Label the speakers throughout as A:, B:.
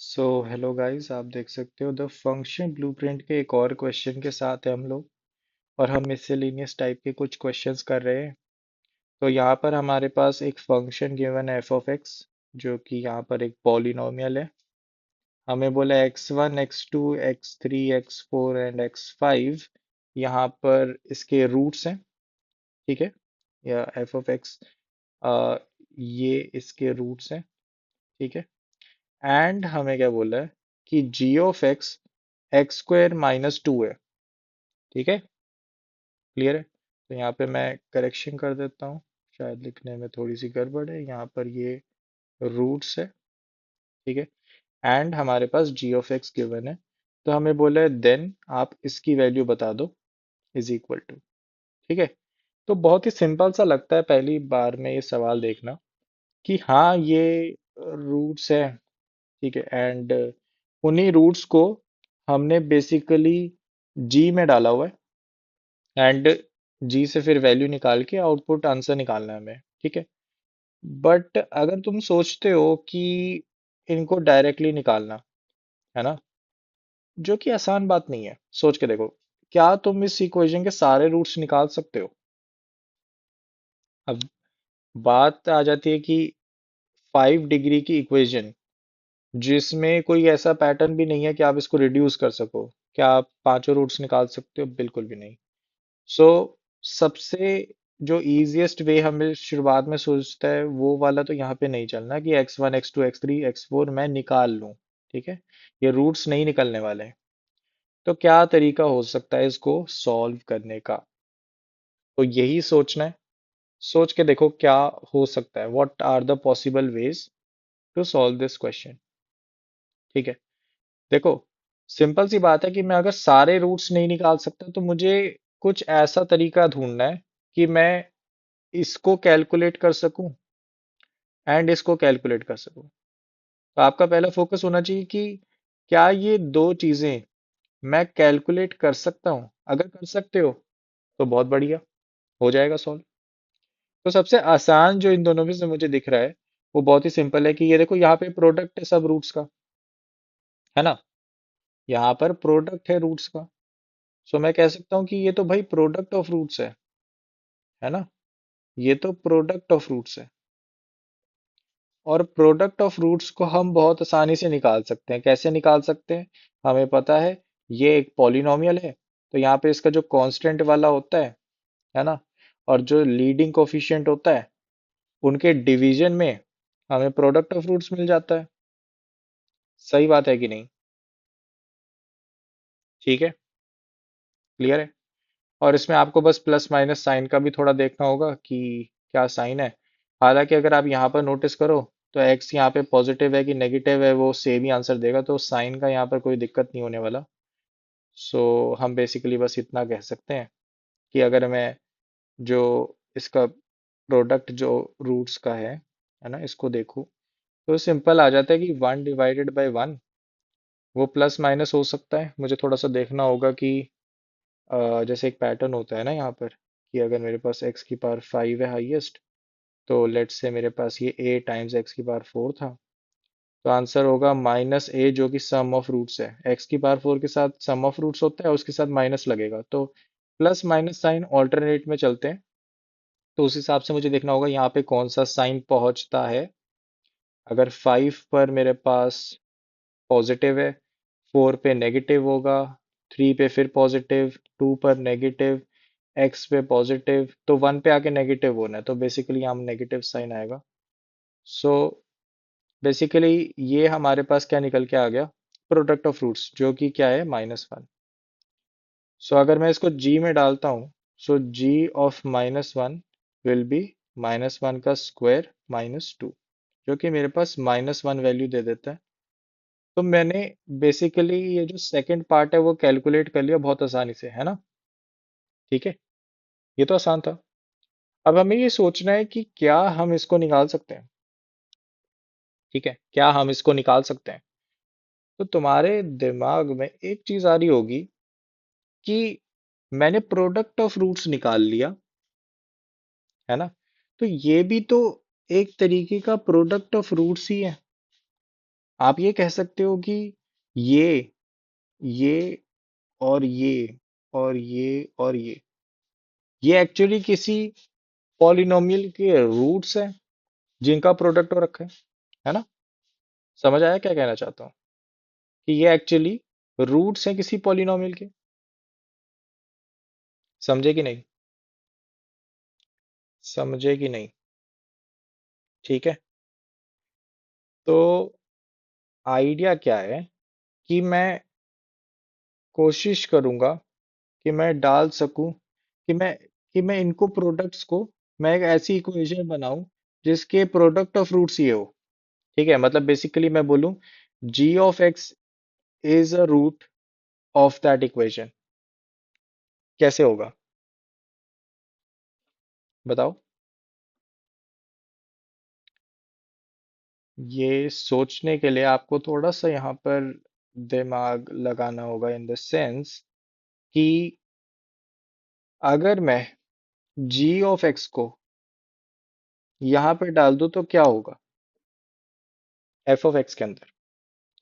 A: So hello guys, आप देख सकते हो द फंक्शन ब्लूप्रिंट के एक और क्वेश्चन के साथ है हम लोग। और हम मिससेलेनियस टाइप के कुछ क्वेश्चंस कर रहे हैं। तो यहाँ पर हमारे पास एक फंक्शन गिवन है एफ ऑफ एक्स, जो कि यहाँ पर एक पॉलिनोमियल है। हमें बोला x1 x2 x3 x4 and x5 यहाँ पर इसके रूट्स हैं। ठीक है, या एफ ऑफ एक्स ये इसके रूट्स हैं। ठीक है, एंड हमें क्या बोला है कि g of x x square minus two है। ठीक है, क्लियर है। तो यहाँ पे मैं करेक्शन कर देता हूँ, शायद लिखने में थोड़ी सी गड़बड़ है। यहाँ पर ये रूट्स है। ठीक है, एंड हमारे पास जी ऑफ एक्स गिवन है। तो हमें बोला है देन आप इसकी वैल्यू बता दो इज इक्वल टू। ठीक है, तो बहुत ही सिंपल सा लगता है पहली बार में ये सवाल देखना कि हाँ ये रूट्स है। ठीक है, एंड उन्हीं रूट्स को हमने बेसिकली जी में डाला हुआ है। एंड जी से फिर वैल्यू निकाल के आउटपुट आंसर निकालना है हमें। ठीक है, बट अगर तुम सोचते हो कि इनको डायरेक्टली निकालना है ना, जो कि आसान बात नहीं है, सोच के देखो, क्या तुम इस इक्वेशन के सारे रूट्स निकाल सकते हो? अब बात आ जाती है कि 5 डिग्री की इक्वेशन जिसमें कोई ऐसा पैटर्न भी नहीं है कि आप इसको रिड्यूस कर सको, क्या आप पांचों रूट्स निकाल सकते हो? बिल्कुल भी नहीं। सो सबसे जो इजीएस्ट वे हमें शुरुआत में सोचता है वो वाला तो यहाँ पे नहीं चलना कि x1 x2 x3 x4 मैं निकाल लूँ। ठीक है, ये रूट्स नहीं निकलने वाले हैं। तो क्या तरीका हो सकता है इसको सॉल्व करने का? तो यही सोचना है। सोच के देखो क्या हो सकता है, what are the possible ways to solve this question. ठीक है, देखो, सिंपल सी बात है कि मैं अगर सारे रूट्स नहीं निकाल सकता तो मुझे कुछ ऐसा तरीका ढूंढना है कि मैं इसको कैलकुलेट कर सकूं एंड इसको कैलकुलेट कर सकूं। तो आपका पहला फोकस होना चाहिए कि क्या ये दो चीजें मैं कैलकुलेट कर सकता हूं। अगर कर सकते हो तो बहुत बढ़िया, हो जाएगा सॉल्व। तो सबसे आसान जो इन दोनों में से मुझे दिख रहा है वो बहुत ही सिंपल है कि ये देखो, यहाँ पे प्रोडक्ट है सब रूट्स का, है ना। यहाँ पर प्रोडक्ट है रूट्स का। सो मैं कह सकता हूँ कि ये तो भाई प्रोडक्ट ऑफ रूट्स है ना। ये तो प्रोडक्ट ऑफ रूट्स है। और प्रोडक्ट ऑफ रूट्स को हम बहुत आसानी से निकाल सकते हैं। कैसे निकाल सकते हैं? हमें पता है ये एक पॉलिनोमियल है, तो यहाँ पे इसका जो कांस्टेंट वाला होता है ना, और जो लीडिंग कोफिशिएंट होता है, उनके डिवीजन में हमें प्रोडक्ट ऑफ रूट्स मिल जाता है। सही बात है कि नहीं? ठीक है, क्लियर है। और इसमें आपको बस प्लस माइनस साइन का भी थोड़ा देखना होगा कि क्या साइन है। हालांकि अगर आप यहाँ पर नोटिस करो तो एक्स यहाँ पे पॉजिटिव है कि नेगेटिव है वो सेम ही आंसर देगा, तो साइन का यहाँ पर कोई दिक्कत नहीं होने वाला। सो हम बेसिकली बस इतना कह सकते हैं कि अगर मैं जो इसका प्रोडक्ट जो रूट्स का है ना, इसको देखूँ तो सिंपल आ जाता है कि 1/1 वो प्लस माइनस हो सकता है। मुझे थोड़ा सा देखना होगा कि जैसे एक पैटर्न होता है ना यहाँ पर, कि अगर मेरे पास एक्स की पावर 5 है हाईएस्ट, तो लेट्स से मेरे पास ये a टाइम्स एक्स की पावर 4 था। तो आंसर होगा माइनस ए, जो कि सम ऑफ रूट्स है। एक्स की पावर 4 के साथ सम ऑफ रूट्स होता है, उसके साथ माइनस लगेगा, तो प्लस माइनस साइन ऑल्टरनेट में चलते हैं। तो उस हिसाब से मुझे देखना होगा यहाँ पे कौन सा साइन पहुंचता है। अगर 5 पर मेरे पास पॉजिटिव है, 4 पे नेगेटिव होगा, 3 पे फिर पॉजिटिव, 2 पर नेगेटिव, एक्स पे पॉजिटिव, तो 1 पे आके नेगेटिव होना है, तो बेसिकली यहाँ नेगेटिव साइन आएगा। सो बेसिकली ये हमारे पास क्या निकल के आ गया? प्रोडक्ट ऑफ रूट्स, जो कि क्या है -1। सो अगर मैं इसको जी में डालता हूँ, सो जी ऑफ -1 विल बी -1 का स्क्वायर -2, जो कि मेरे पास -1 वैल्यू दे देता है। तो मैंने बेसिकली ये जो सेकंड पार्ट है वो कैलकुलेट कर लिया बहुत आसानी से, है ना। ठीक है, ये तो आसान था। अब हमें ये सोचना है कि क्या हम इसको निकाल सकते हैं। ठीक है, क्या हम इसको निकाल सकते हैं? तो तुम्हारे दिमाग में एक चीज आ रही होगी कि मैंने प्रोडक्ट ऑफ रूट्स निकाल लिया, है ना। तो ये भी तो एक तरीके का प्रोडक्ट ऑफ रूट्स ही है। आप ये कह सकते हो कि ये और ये और ये एक्चुअली किसी पॉलिनोमियल के रूट्स हैं जिनका प्रोडक्ट हो रखा है ना? समझ आया क्या कहना चाहता हूँ? कि ये एक्चुअली रूट्स हैं किसी पॉलिनोमियल के। समझे कि नहीं? समझे कि नहीं? ठीक है। तो आइडिया क्या है कि मैं कोशिश करूंगा कि मैं डाल सकूं कि मैं इनको प्रोडक्ट्स को मैं एक ऐसी इक्वेशन बनाऊं जिसके प्रोडक्ट ऑफ रूट्स ये हो। ठीक है, मतलब बेसिकली मैं बोलूं g of x is a root of that equation. कैसे होगा? बताओ। ये सोचने के लिए आपको थोड़ा सा यहाँ पर दिमाग लगाना होगा, इन द सेंस कि अगर मैं g ऑफ x को यहाँ पे डाल दूं तो क्या होगा? f ऑफ x के अंदर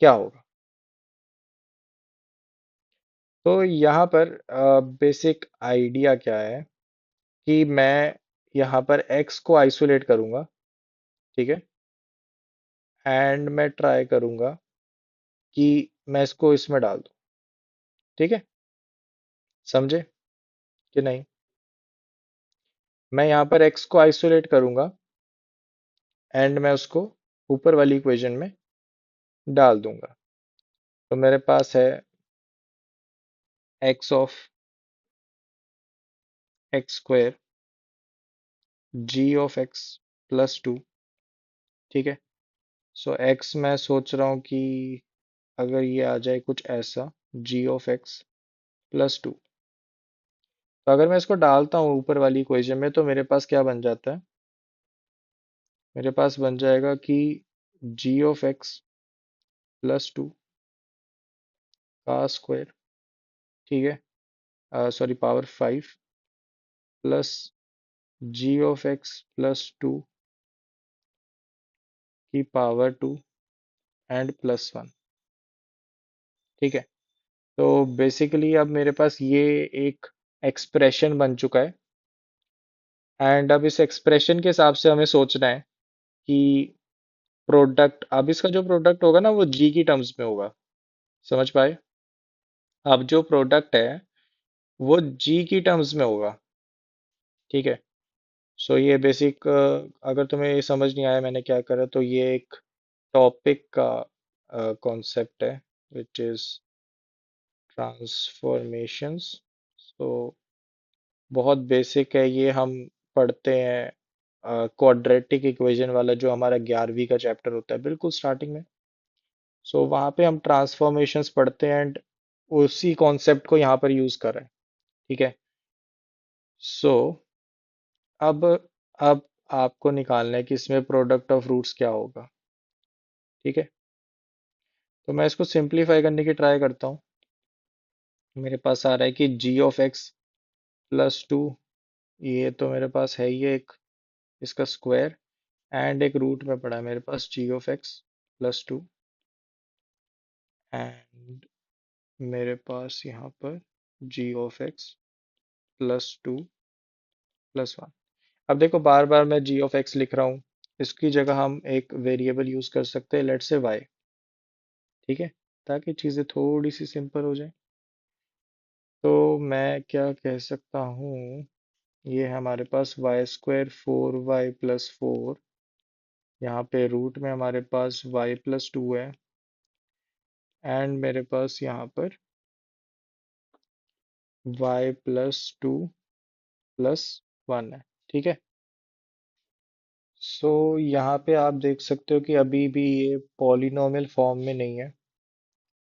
A: क्या होगा? तो यहाँ पर बेसिक आइडिया क्या है कि मैं यहाँ पर x को आइसोलेट करूंगा। ठीक है। एंड मैं ट्राई करूंगा कि मैं इसको इसमें डाल दूं। ठीक है। समझे कि नहीं? मैं यहाँ पर x को आइसोलेट करूंगा एंड मैं उसको ऊपर वाली इक्वेशन में डाल दूंगा। तो मेरे पास है x of x square g of x plus to. ठीक है। सो x मैं सोच रहा हूँ कि अगर ये आ जाए कुछ ऐसा g of x plus to, तो अगर मैं इसको डालता हूँ ऊपर वाली इक्वेशन में तो मेरे पास क्या बन जाता है? मेरे पास बन जाएगा कि g of x plus two का स्क्वायर। ठीक है, sorry power five plus g of x plus two की power two and plus one. ठीक है। तो बेसिकली अब मेरे पास ये एक एक्सप्रेशन बन चुका है एंड अब इस एक्सप्रेशन के हिसाब से हमें सोचना है कि प्रोडक्ट, अब इसका जो प्रोडक्ट होगा ना वो जी की टर्म्स में होगा। समझ पाए? अब जो प्रोडक्ट है वो जी की टर्म्स में होगा। ठीक है। सो ये बेसिक, अगर तुम्हें ये समझ नहीं आया मैंने क्या करा, तो ये एक टॉपिक का कॉन्सेप्ट है विच इज ट्रांसफॉर्मेशंस। सो बहुत बेसिक है ये, हम पढ़ते हैं क्वाड्रेटिक इक्वेशन वाला जो हमारा 11वीं का चैप्टर होता है बिल्कुल स्टार्टिंग में। सो वहाँ पे हम ट्रांसफॉर्मेशंस पढ़ते हैं एंड उसी कॉन्सेप्ट को यहाँ पर यूज कर रहे हैं। ठीक है। सो अब अब आपको निकालना है कि इसमें प्रोडक्ट ऑफ रूट्स क्या होगा। ठीक है। तो मैं इसको सिंपलीफाई करने की ट्राई करता हूँ। मेरे पास आ रहा है कि g of x plus to, ये तो मेरे पास है ही एक, इसका स्क्वायर एंड एक रूट में पड़ा है मेरे पास g of x plus two and मेरे पास यहाँ पर g of x plus two plus one. अब देखो बार बार मैं जी ऑफ एक्स लिख रहा हूँ, इसकी जगह हम एक वेरिएबल यूज कर सकते हैं, लेट्स से वाई। ठीक है। ताकि चीज़ें थोड़ी सी सिंपल हो जाए। तो मैं क्या कह सकता हूँ, ये है हमारे पास y square four y plus four, यहाँ पे रूट में हमारे पास वाई प्लस टू है एंड मेरे पास यहाँ पर y plus two plus one है। ठीक है। सो यहाँ पे आप देख सकते हो कि अभी भी ये पॉलिनोमियल फॉर्म में नहीं है,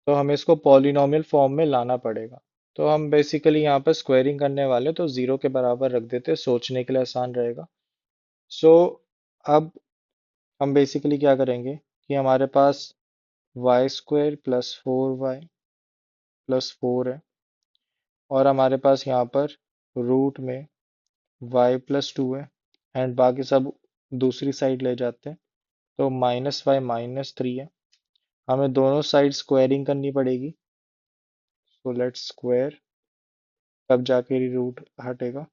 A: तो हमें इसको पॉलिनोमियल फॉर्म में लाना पड़ेगा। तो हम बेसिकली यहाँ पर स्क्वायरिंग करने वाले तो जीरो के बराबर रख देते, सोचने के लिए आसान रहेगा। सो अब हम बेसिकली क्या करेंगे कि हमारे पास y square plus four y plus four है और हमारे पास यहाँ पर रूट में वाई प्लस टू है एंड बाकी सब दूसरी साइड ले जाते हैं, तो माइनस वाई माइनस थ्री है हमें दोनों साइड स्क्वायरिंग करनी पड़ेगी। सो लेट्स स्क्वायर, तब जाके रूट हटेगा।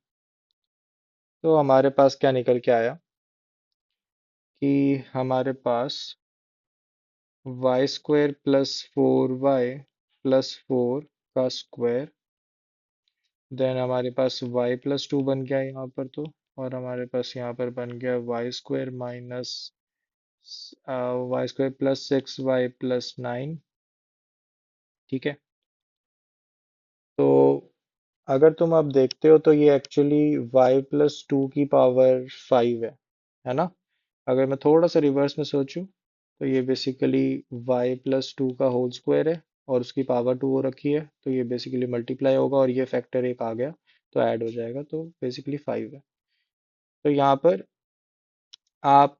A: तो हमारे पास क्या निकल के आया कि हमारे पास y square plus 4y plus 4 का स्क्वायर, देन हमारे पास y प्लस 2 बन गया यहाँ पर तो, और हमारे पास यहाँ पर बन गया Y square minus Y square plus 6y plus 9। ठीक है। तो अगर तुम अब देखते हो तो ये एक्चुअली y प्लस 2 की पावर 5 है ना। अगर मैं थोड़ा सा रिवर्स में सोचूं तो ये बेसिकली y प्लस 2 का होल स्क्वायर है, और उसकी पावर 2 हो रखी है, तो ये बेसिकली मल्टीप्लाई होगा और ये फैक्टर एक आ गया तो ऐड हो जाएगा, तो बेसिकली 5 है। तो यहाँ पर आप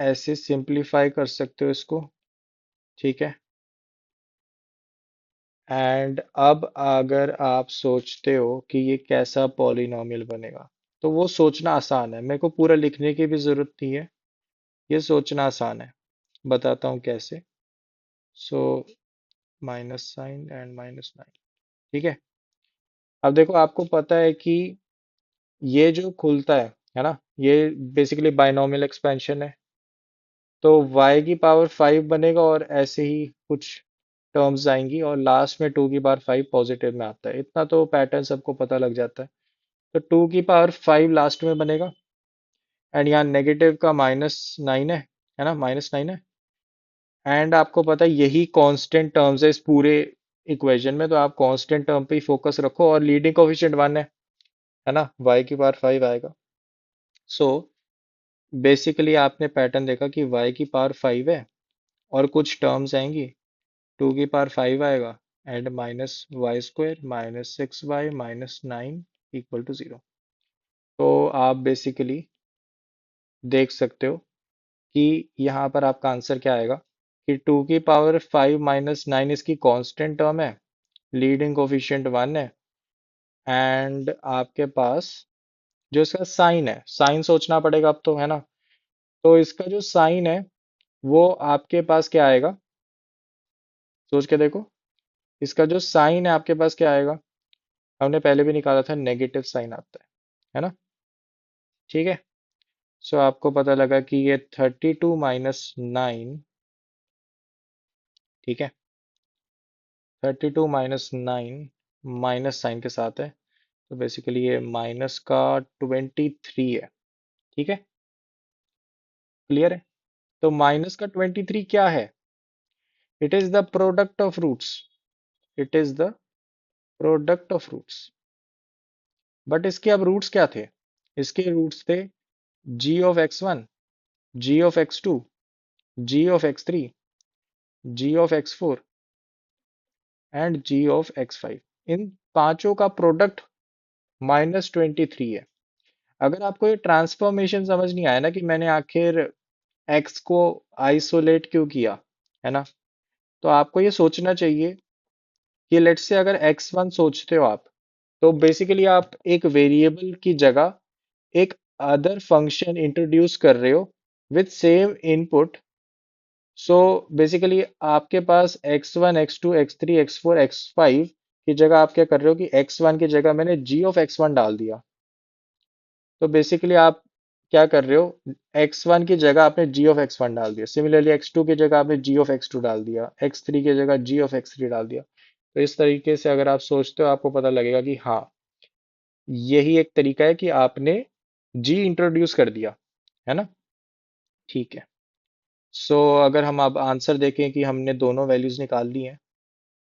A: ऐसे सिंप्लीफाई कर सकते हो इसको। ठीक है। एंड अब अगर आप सोचते हो कि ये कैसा पॉलिनॉमियल बनेगा, तो वो सोचना आसान है, मेरे को पूरा लिखने की भी जरूरत नहीं है, ये सोचना आसान है। बताता हूँ कैसे। So minus sign and minus 9। ठीक है। अब देखो, आपको पता है कि ये जो खुलता है ना, ये बेसिकली बाइनोमियल एक्सपेंशन है। तो y की पावर 5 बनेगा और ऐसे ही कुछ टर्म्स आएंगी, और लास्ट में 2 की पावर 5 पॉजिटिव में आता है। इतना तो पैटर्न सबको पता लग जाता है। तो 2 की पावर 5 लास्ट में बनेगा, एंड यहाँ नेगेटिव का -9 है ना, -9 है। एंड आपको पता है यही कांस्टेंट टर्म्स है इस पूरे इक्वेशन में, तो आप कांस्टेंट टर्म पे ही फोकस रखो, और लीडिंग कोफिशिएंट 1 है ना, y की पावर 5 आएगा। सो बेसिकली आपने पैटर्न देखा कि y की पावर 5 है और कुछ टर्म्स आएंगी, 2 की पावर 5 आएगा, and minus Y square minus 6y minus 9 equal to 0। तो आप बेसिकली देख सकते हो कि यहाँ पर आपका आंसर क्या आएगा कि 2 की पावर 5 माइनस 9 इसकी कांस्टेंट टर्म है, लीडिंग कोफिशिएंट 1 है, एंड आपके पास जो इसका साइन है, साइन सोचना पड़ेगा अब तो, है ना। तो इसका जो साइन है वो आपके पास क्या आएगा, सोच के देखो। इसका जो साइन है आपके पास क्या आएगा, हमने पहले भी निकाला था, नेगेटिव साइन आता है ना। ठीक है। सो आपको पता लगा कि ये 32 - 9, ठीक है, 32 - 9 माइनस साइन के साथ है, तो बेसिकली ये माइनस का 23 है। ठीक है। क्लियर है। तो माइनस का 23 क्या है, it is the product of roots, it is the product of roots. But इसके अब रूट्स क्या थे, इसके रूट्स थे g(x1), g(x2), g(x3), g(x4) and g(x5). इन पांचों का प्रोडक्ट -23 है। अगर आपको ये ट्रांसफॉर्मेशन समझ नहीं आया ना कि मैंने आखिर x को आइसोलेट क्यों किया, है ना, तो आपको ये सोचना चाहिए कि लेट्स से अगर x1 सोचते हो आप, तो बेसिकली आप एक वेरिएबल की जगह एक अदर फंक्शन इंट्रोड्यूस कर रहे हो with same input. So basically आपके पास x1 x2 x3 x4 x5 की जगह आप क्या कर रहे हो कि x1 की जगह मैंने g(x1) डाल दिया। तो बेसिकली आप क्या कर रहे हो, x1 की जगह आपने g(x1) डाल दिया, सिमिलरली x2 की जगह आपने g(x2) डाल दिया, x3 की जगह g(x3) डाल दिया। तो इस तरीके से अगर आप सोचते हो, आपको पता लगेगा कि हाँ, यही एक तरीका है कि आपने g इंट्रोड्यूस कर दिया, है ना। ठीक है। सो अगर हम अब आंसर देखें कि हमने दोनों वैल्यूज निकाल ली हैं,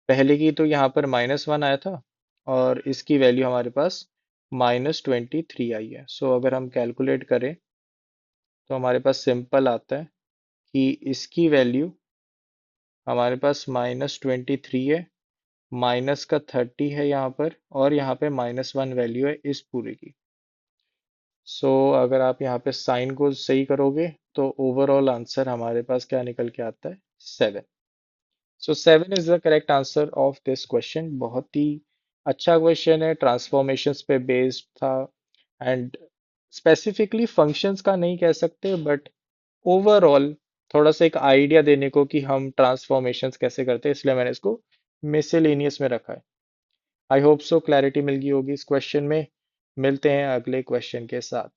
A: पहले की तो यहाँ पर -1 आया था, और इसकी वैल्यू हमारे पास -23 आई है। सो अगर हम कैलकुलेट करें तो हमारे पास सिंपल आता है कि इसकी वैल्यू हमारे पास -23 है, माइनस का 30 है यहाँ पर, और यहाँ पे -1 वैल्यू है इस पूरे की। सो अगर आप यहाँ पे साइन को सही करोगे तो ओवरऑल आंसर हमारे पास क्या निकल के आता है, 7। सो 7 is the correct answer of this question. बहुत ही अच्छा क्वेश्चन है, ट्रांसफॉर्मेशंस पे बेस्ड था, एंड स्पेसिफिकली फंक्शंस का नहीं कह सकते, बट ओवरऑल थोड़ा सा एक आइडिया देने को कि हम ट्रांसफॉर्मेशंस कैसे करते हैं, इसलिए मैंने इसको मिसलेनियस में रखा है। आई होप सो क्लैरिटी मिल गई होगी इस क्वेश्चन में। मिलते हैं अगले क्वेश्चन के साथ।